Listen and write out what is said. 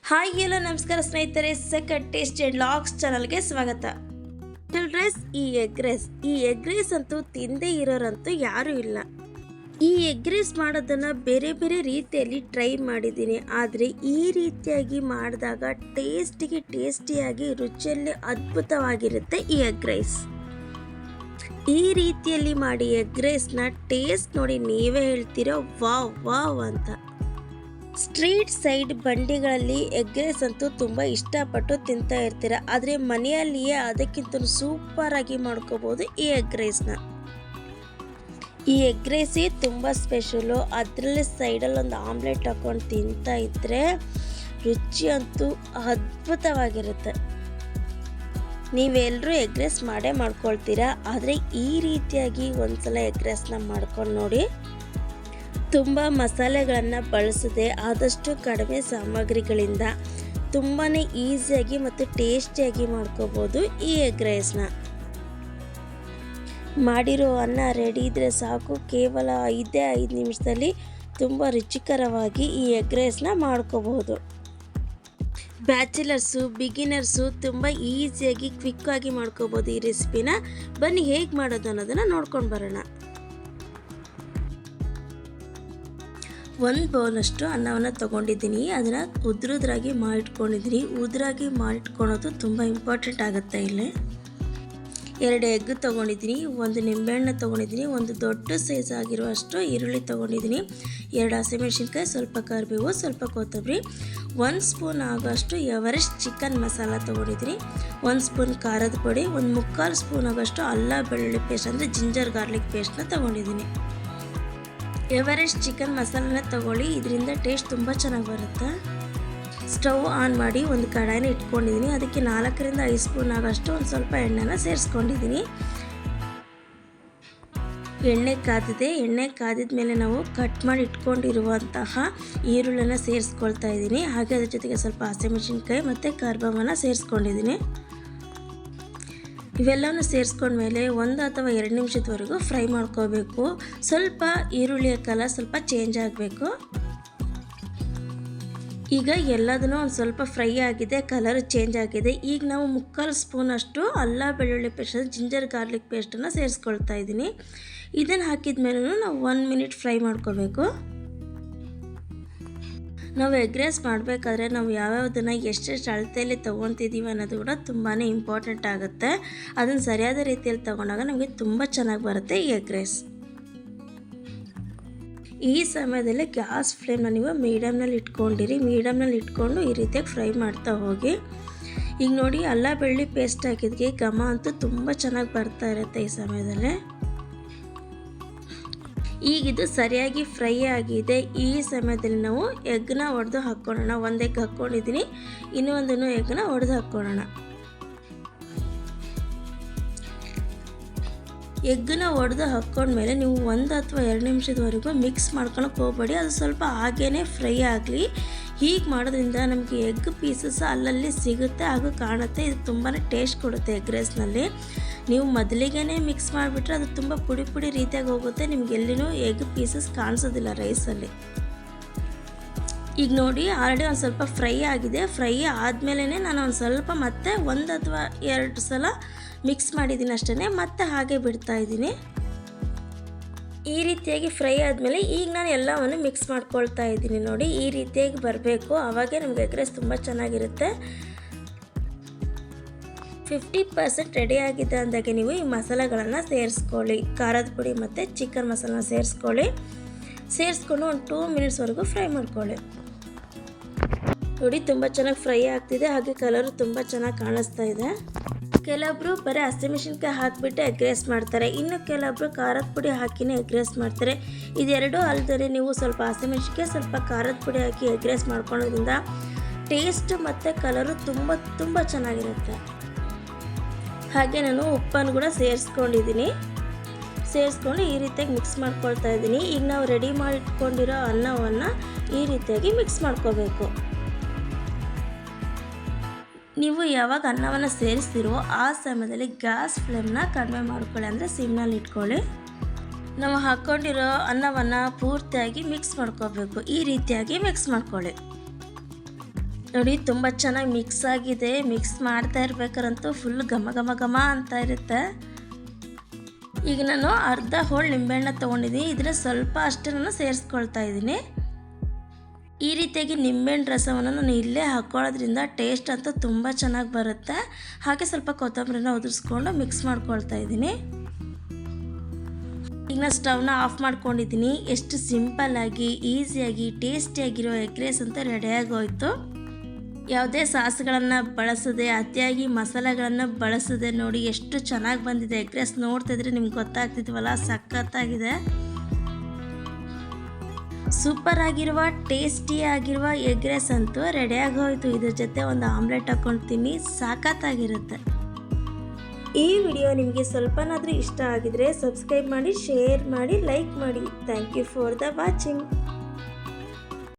Hi hello ನಮಸ್ಕಾರ ಸ್ನೇಹಿತರೆ, second taste and logs ಚಾನಲ್ಗೆ ಸ್ವಾಗತ. ಈ ಎಗ್ ರೈಸ್ ಅಂತೂ ತಿಂದೇ ಇರೋರಂತೂ ಯಾರೂ ಇಲ್ಲ. ಈ ಎಗ್ ರೈಸ್ ಮಾಡೋದನ್ನು ಬೇರೆ ಬೇರೆ ರೀತಿಯಲ್ಲಿ ಟ್ರೈ ಮಾಡಿದ್ದೀನಿ. ಆದರೆ ಈ ರೀತಿಯಾಗಿ ಮಾಡಿದಾಗ ಟೇಸ್ಟಿಯಾಗಿ ರುಚಿಯಲ್ಲಿ ಅದ್ಭುತವಾಗಿರುತ್ತೆ ಈ ಎಗ್ ರೈಸ್. ಈ ರೀತಿಯಲ್ಲಿ ಮಾಡಿ ಎಗ್ ರೈಸ್ನ ಟೇಸ್ಟ್ ನೋಡಿ ನೀವೇ ಹೇಳ್ತೀರೋ ವಾವ್ ವಾವ್ ಅಂತ. ಸ್ಟ್ರೀಟ್ ಸೈಡ್ ಬಂಡಿಗಳಲ್ಲಿ ಎಗ್ ರೈಸ್ ಅಂತೂ ತುಂಬ ಇಷ್ಟಪಟ್ಟು ತಿಂತಾ ಇರ್ತೀರ. ಆದರೆ ಮನೆಯಲ್ಲಿಯೇ ಅದಕ್ಕಿಂತ ಸೂಪರಾಗಿ ಮಾಡ್ಕೋಬೋದು ಈ ಎಗ್ ರೈಸ್ನ. ಈ ಎಗ್ ರೈಸೇ ತುಂಬ ಸ್ಪೆಷಲು. ಅದರಲ್ಲಿ ಸೈಡಲ್ಲಿ ಒಂದು ಆಮ್ಲೆಟ್ ಹಾಕ್ಕೊಂಡು ತಿಂತಾ ಇದ್ದರೆ ರುಚಿ ಅಂತೂ ಅದ್ಭುತವಾಗಿರುತ್ತೆ. ನೀವೆಲ್ಲರೂ ಎಗ್ ರೈಸ್ ಮಾಡೇ ಮಾಡ್ಕೊಳ್ತೀರಾ, ಆದರೆ ಈ ರೀತಿಯಾಗಿ ಒಂದ್ಸಲ ಎಗ್ ರೈಸ್ನ ಮಾಡ್ಕೊಂಡು ನೋಡಿ. ತುಂಬ ಮಸಾಲೆಗಳನ್ನು ಬಳಸದೆ ಆದಷ್ಟು ಕಡಿಮೆ ಸಾಮಗ್ರಿಗಳಿಂದ ತುಂಬಾ ಈಸಿಯಾಗಿ ಮತ್ತು ಟೇಸ್ಟಿಯಾಗಿ ಮಾಡ್ಕೋಬೋದು ಈ ಎಗ್ ರೈಸ್ನ. ಮಾಡಿರೋ ಅನ್ನ ರೆಡಿ ಇದ್ದರೆ ಸಾಕು, ಕೇವಲ 5 ನಿಮಿಷದಲ್ಲಿ ತುಂಬ ರುಚಿಕರವಾಗಿ ಈ ಎಗ್ ರೈಸ್ನ ಮಾಡ್ಕೋಬಹುದು. ಬ್ಯಾಚುಲರ್ಸು, ಬಿಗಿನರ್ಸು ತುಂಬ ಈಸಿಯಾಗಿ ಕ್ವಿಕ್ಕಾಗಿ ಮಾಡ್ಕೋಬೋದು ಈ ರೆಸಿಪಿನ. ಬನ್ನಿ ಹೇಗೆ ಮಾಡೋದು ಅನ್ನೋದನ್ನು ನೋಡ್ಕೊಂಡು ಬರೋಣ. 1 ಬೌಲಷ್ಟು ಅನ್ನವನ್ನು ತೊಗೊಂಡಿದ್ದೀನಿ. ಅದನ್ನು ಉದ್ರಾಗಿ ಮಾಡಿಟ್ಕೊಂಡಿದ್ದೀನಿ. ಉದ್ರಾಗಿ ಮಾಡಿಟ್ಕೊಳೋದು ತುಂಬ ಇಂಪಾರ್ಟೆಂಟ್ ಆಗುತ್ತೆ. ಇಲ್ಲಿ 2 ಎಗ್ ತೊಗೊಂಡಿದ್ದೀನಿ, 1 ನಿಂಬೆಹಣ್ಣು ತೊಗೊಂಡಿದ್ದೀನಿ, 1 ದೊಡ್ಡ ಸೈಜ್ ಆಗಿರುವಷ್ಟು ಈರುಳ್ಳಿ ತೊಗೊಂಡಿದ್ದೀನಿ, 2 ಹಸಿಮೆಣಸಿನ್ಕಾಯಿ, ಸ್ವಲ್ಪ ಕರಿಬೇವು, ಸ್ವಲ್ಪ ಕೊತ್ತಂಬರಿ, 1 ಸ್ಪೂನ್ ಆಗೋಷ್ಟು ಎವರೆಸ್ಟ್ ಚಿಕನ್ ಮಸಾಲ ತೊಗೊಂಡಿದ್ದೀನಿ, 1 ಸ್ಪೂನ್ ಖಾರದ ಪುಡಿ, 1/4 ಸ್ಪೂನ್ ಆಗೋಷ್ಟು ಅಲ್ಲ ಬೆಳ್ಳುಳ್ಳಿ ಪೇಸ್ಟ್ ಅಂದರೆ ಜಿಂಜರ್ ಗಾರ್ಲಿಕ್ ಪೇಸ್ಟ್ನ ತೊಗೊಂಡಿದ್ದೀನಿ. ಎವರೆಸ್ಟ್ ಚಿಕನ್ ಮಸಾಲನ ತೊಗೊಳ್ಳಿ, ಇದರಿಂದ ಟೇಸ್ಟ್ ತುಂಬ ಚೆನ್ನಾಗಿ ಬರುತ್ತೆ. ಸ್ಟವ್ ಆನ್ ಮಾಡಿ ಒಂದು ಕಡಾಯಿನ ಇಟ್ಕೊಂಡಿದ್ದೀನಿ. ಅದಕ್ಕೆ 4ರಿಂದ 5 ಸ್ಪೂನ್ ಆಗೋಷ್ಟು ಒಂದು ಸ್ವಲ್ಪ ಎಣ್ಣೆನ ಸೇರಿಸ್ಕೊಂಡಿದ್ದೀನಿ. ಎಣ್ಣೆ ಕಾದಿದೆ. ಎಣ್ಣೆ ಕಾದಿದ ಮೇಲೆ ನಾವು ಕಟ್ ಮಾಡಿ ಇಟ್ಕೊಂಡಿರುವಂತಹ ಈರುಳ್ಳಿನ ಸೇರಿಸ್ಕೊಳ್ತಾ ಇದ್ದೀನಿ. ಹಾಗೆ ಅದ್ರ ಜೊತೆಗೆ ಸ್ವಲ್ಪ ಹಸಿಮೆಣಸಿನ್ಕಾಯಿ ಮತ್ತು ಕರಿಬೇವನ್ನು ಸೇರಿಸ್ಕೊಂಡಿದ್ದೀನಿ. ಇವೆಲ್ಲವನ್ನು ಸೇರಿಸ್ಕೊಂಡ್ಮೇಲೆ 1 ಅಥವಾ 2 ನಿಮಿಷದವರೆಗೂ ಫ್ರೈ ಮಾಡ್ಕೋಬೇಕು. ಸ್ವಲ್ಪ ಈರುಳ್ಳಿಯ ಕಲರ್ ಸ್ವಲ್ಪ ಚೇಂಜ್ ಆಗಬೇಕು. ಈಗ ಎಲ್ಲದನ್ನೂ ಒಂದು ಸ್ವಲ್ಪ ಫ್ರೈ ಆಗಿದೆ, ಕಲರ್ ಚೇಂಜ್ ಆಗಿದೆ. ಈಗ ನಾವು 3/4 ಸ್ಪೂನಷ್ಟು ಅಲ್ಲ ಬೆಳ್ಳುಳ್ಳಿ ಪೇಸ್ಟ್ ಜಿಂಜರ್ ಗಾರ್ಲಿಕ್ ಪೇಸ್ಟನ್ನು ಸೇರಿಸ್ಕೊಳ್ತಾ ಇದ್ದೀನಿ. ಇದನ್ನು ಹಾಕಿದ ಮೇಲೂ ನಾವು 1 ಮಿನಿಟ್ ಫ್ರೈ ಮಾಡ್ಕೋಬೇಕು. ನಾವು ಎಗ್ ರೈಸ್ ಮಾಡಬೇಕಾದ್ರೆ ನಾವು ಯಾವ್ಯಾವುದನ್ನು ಎಷ್ಟೆಷ್ಟು ಅಳತೆಯಲ್ಲಿ ತೊಗೊತಿದ್ದೀವಿ ಅನ್ನೋದು ಕೂಡ ತುಂಬಾ ಇಂಪಾರ್ಟೆಂಟ್ ಆಗುತ್ತೆ. ಅದನ್ನು ಸರಿಯಾದ ರೀತಿಯಲ್ಲಿ ತೊಗೊಂಡಾಗ ನಮಗೆ ತುಂಬ ಚೆನ್ನಾಗಿ ಬರುತ್ತೆ ಈ ಎಗ್ ರೈಸ್. ಈ ಸಮಯದಲ್ಲಿ ಗ್ಯಾಸ್ ಫ್ಲೇಮ್ನ ನೀವು ಮೀಡಿಯಮ್ನಲ್ಲಿ ಇಟ್ಕೊಂಡಿರಿ. ಮೀಡಿಯಮ್ನಲ್ಲಿ ಇಟ್ಕೊಂಡು ಈ ರೀತಿಯಾಗಿ ಫ್ರೈ ಮಾಡ್ತಾ ಹೋಗಿ. ಈಗ ನೋಡಿ, ಅಲ್ಲ ಬೆಳ್ಳುಳ್ಳಿ ಪೇಸ್ಟ್ ಹಾಕಿದ್ಗೆ ಘಮ ಅಂತೂ ತುಂಬ ಚೆನ್ನಾಗಿ ಬರ್ತಾ ಇರುತ್ತೆ ಈ ಸಮಯದಲ್ಲಿ. ಈಗಿದು ಸರಿಯಾಗಿ ಫ್ರೈ ಆಗಿದೆ. ಈ ಸಮಯದಲ್ಲಿ ನಾವು ಎಗ್ನ ಒಡೆದು ಹಾಕ್ಕೊಳ್ಳೋಣ. 1 ಎಗ್ ಹಾಕ್ಕೊಂಡಿದ್ದೀನಿ, ಇನ್ನೊಂದನ್ನು ಎಗ್ನ ಒಡೆದು ಹಾಕ್ಕೊಳ್ಳೋಣ. ಎಗ್ನ ಒಡೆದು ಹಾಕ್ಕೊಂಡ್ಮೇಲೆ ನೀವು 1 ಅಥವಾ 2 ನಿಮಿಷದವರೆಗೂ ಮಿಕ್ಸ್ ಮಾಡ್ಕೊಳಕ್ಕೆ ಹೋಗಬೇಡಿ. ಅದು ಸ್ವಲ್ಪ ಹಾಗೇ ಫ್ರೈ ಆಗಲಿ. ಹೀಗೆ ಮಾಡೋದ್ರಿಂದ ನಮಗೆ ಎಗ್ ಪೀಸಸ್ ಅಲ್ಲಲ್ಲಿ ಸಿಗುತ್ತೆ ಹಾಗೂ ಕಾಣುತ್ತೆ. ಇದು ತುಂಬಾ ಟೇಸ್ಟ್ ಕೊಡುತ್ತೆ ಎಗ್ ರೈಸ್ನಲ್ಲಿ. ನೀವು ಮೊದಲಿಗೆ ಮಿಕ್ಸ್ ಮಾಡಿಬಿಟ್ರೆ ಅದು ತುಂಬ ಪುಡಿ ರೀತಿಯಾಗಿ ಹೋಗುತ್ತೆ. ನಿಮ್ಗೆ ಎಲ್ಲಿನೂ ಎಗ್ ಪೀಸಸ್ ಕಾಣಿಸೋದಿಲ್ಲ ರೈಸಲ್ಲಿ. ಈಗ ನೋಡಿ, ಆಲ್ರೆಡಿ ಒಂದು ಸ್ವಲ್ಪ ಫ್ರೈ ಆಗಿದೆ. ಫ್ರೈ ಆದಮೇಲೆ ನಾನು ಒಂದು ಸ್ವಲ್ಪ ಮತ್ತೆ 1 ಅಥವಾ 2 ಸಲ ಮಿಕ್ಸ್ ಮಾಡಿದ್ದೀನಿ ಅಷ್ಟೇ, ಮತ್ತೆ ಹಾಗೆ ಬಿಡ್ತಾ ಇದ್ದೀನಿ. ಈ ರೀತಿಯಾಗಿ ಫ್ರೈ ಆದಮೇಲೆ ಈಗ ನಾನು ಎಲ್ಲವನ್ನು ಮಿಕ್ಸ್ ಮಾಡ್ಕೊಳ್ತಾ ಇದ್ದೀನಿ. ನೋಡಿ, ಈ ರೀತಿಯಾಗಿ ಬರಬೇಕು, ಆವಾಗೇ ನಮಗೆ ಎಗ್ ರೈಸ್ ತುಂಬ ಚೆನ್ನಾಗಿರುತ್ತೆ. 50% ರೆಡಿ ಆಗಿದೆ ಅಂದಾಗೆ ನೀವು ಈ ಮಸಾಲೆಗಳನ್ನು ಸೇರಿಸ್ಕೊಳ್ಳಿ. ಖಾರದ ಪುಡಿ ಮತ್ತು ಚಿಕನ್ ಮಸಾಲನ ಸೇರಿಸ್ಕೊಂಡು ಒಂದು 2 ಮಿನಿಟ್ಸ್ವರೆಗೂ ಫ್ರೈ ಮಾಡ್ಕೊಳ್ಳಿ. ನೋಡಿ, ತುಂಬ ಚೆನ್ನಾಗಿ ಫ್ರೈ ಆಗ್ತಿದೆ, ಹಾಗೆ ಕಲರು ತುಂಬ ಚೆನ್ನಾಗಿ ಕಾಣಿಸ್ತಾ ಇದೆ. ಕೆಲವೊಬ್ಬರು ಬರೀ ಹಸಿಮೆಣಸಿನ್ಕಾಯಿ ಹಾಕಿಬಿಟ್ಟು ಎಗ್ ರೈಸ್ ಮಾಡ್ತಾರೆ, ಇನ್ನು ಕೆಲವೊಬ್ಬರು ಖಾರದ ಪುಡಿ ಹಾಕಿನೇ ಎಗ್ ರೈಸ್ ಮಾಡ್ತಾರೆ. ಇದೆರಡೂ ಅಲ್ಲದೆ ನೀವು ಸ್ವಲ್ಪ ಹಸಿಮೆಣಸಿನ್ಕಾಯಿ ಸ್ವಲ್ಪ ಖಾರದ ಪುಡಿ ಹಾಕಿ ಎಗ್ ರೈಸ್ ಮಾಡ್ಕೊಳ್ಳೋದ್ರಿಂದ ಟೇಸ್ಟ್ ಮತ್ತು ಕಲರು ತುಂಬ ಚೆನ್ನಾಗಿರುತ್ತೆ. ಹಾಗೆ ನಾನು ಉಪ್ಪನ್ನು ಕೂಡ ಸೇರಿಸ್ಕೊಂಡು ಈ ರೀತಿಯಾಗಿ ಮಿಕ್ಸ್ ಮಾಡ್ಕೊಳ್ತಾ ಇದ್ದೀನಿ. ಈಗ ನಾವು ರೆಡಿ ಮಾಡಿಟ್ಕೊಂಡಿರೋ ಅನ್ನವನ್ನು ಈ ರೀತಿಯಾಗಿ ಮಿಕ್ಸ್ ಮಾಡ್ಕೋಬೇಕು. ನೀವು ಯಾವಾಗ ಅನ್ನವನ್ನು ಸೇರಿಸ್ತೀರೋ ಆ ಸಮಯದಲ್ಲಿ ಗ್ಯಾಸ್ ಫ್ಲೇಮ್ನ ಕಡಿಮೆ ಮಾಡ್ಕೊಳ್ಳಿ, ಅಂದರೆ ಸಿಮ್ನಲ್ಲಿ ಇಟ್ಕೊಳ್ಳಿ. ನಾವು ಹಾಕ್ಕೊಂಡಿರೋ ಅನ್ನವನ್ನು ಪೂರ್ತಿಯಾಗಿ ಮಿಕ್ಸ್ ಮಾಡ್ಕೋಬೇಕು. ಈ ರೀತಿಯಾಗಿ ಮಿಕ್ಸ್ ಮಾಡ್ಕೊಳ್ಳಿ. ನೋಡಿ ತುಂಬ ಚೆನ್ನಾಗಿ ಮಿಕ್ಸ್ ಆಗಿದೆ. ಮಿಕ್ಸ್ ಮಾಡ್ತಾ ಇರ್ಬೇಕಾರಂತೂ ಫುಲ್ ಘಮ ಘಮ ಘಮ ಅಂತ ಇರುತ್ತೆ. ಈಗ ನಾನು ಅರ್ಧ ಹೋಳು ನಿಂಬೆಹಣ್ಣ ತೊಗೊಂಡಿದ್ದೀನಿ. ಇದನ್ನು ಸ್ವಲ್ಪ ಅಷ್ಟೇ ನಾನು ಸೇರಿಸ್ಕೊಳ್ತಾ ಇದ್ದೀನಿ. ಈ ರೀತಿಯಾಗಿ ನಿಂಬೆಹಣ್ಣು ರಸವನ್ನು ನಾನು ಇಲ್ಲೇ ಹಾಕ್ಕೊಳ್ಳೋದ್ರಿಂದ ಟೇಸ್ಟ್ ಅಂತೂ ತುಂಬ ಚೆನ್ನಾಗಿ ಬರುತ್ತೆ. ಹಾಗೆ ಸ್ವಲ್ಪ ಕೊತ್ತಂಬರಿನ ಉದುರಿಸ್ಕೊಂಡು ಮಿಕ್ಸ್ ಮಾಡ್ಕೊಳ್ತಾ ಇದ್ದೀನಿ. ಈಗ ನಾನು ಸ್ಟವ್ನ ಆಫ್ ಮಾಡ್ಕೊಂಡಿದ್ದೀನಿ. ಎಷ್ಟು ಸಿಂಪಲ್ಲಾಗಿ ಈಸಿಯಾಗಿ ಟೇಸ್ಟಿಯಾಗಿರೋ ಎಗ್ ರೈಸ್ ಅಂತ ರೆಡಿಯಾಗೋಯ್ತು. ಯಾವುದೇ ಸಾಸ್ಗಳನ್ನು ಬಳಸದೆ ಅತಿಯಾಗಿ ಮಸಾಲೆಗಳನ್ನು ಬಳಸದೆ ನೋಡಿ ಎಷ್ಟು ಚೆನ್ನಾಗಿ ಬಂದಿದೆ ಎಗ್ ರೈಸ್. ನೋಡ್ತಿದ್ರೆ ನಿಮ್ಗೆ ಗೊತ್ತಾಗ್ತಿದ್ವಲ್ಲ, ಸಖತ್ತಾಗಿದೆ. ಸೂಪರ್ ಆಗಿರುವ ಟೇಸ್ಟಿ ಆಗಿರುವ ಎಗ್ ರೈಸ್ ಅಂತೂ ರೆಡಿಯಾಗೋಯ್ತು. ಇದ್ರ ಜೊತೆ ಒಂದು ಆಮ್ಲೆಟ್ ಹಾಕ್ಕೊಳ್ತೀನಿ, ಸಖತ್ತಾಗಿರುತ್ತೆ. ಈ ವಿಡಿಯೋ ನಿಮಗೆ ಸ್ವಲ್ಪನಾದರೂ ಇಷ್ಟ ಆಗಿದ್ರೆ ಸಬ್ಸ್ಕ್ರೈಬ್ ಮಾಡಿ, ಶೇರ್ ಮಾಡಿ, ಲೈಕ್ ಮಾಡಿ. Thank you for the watching.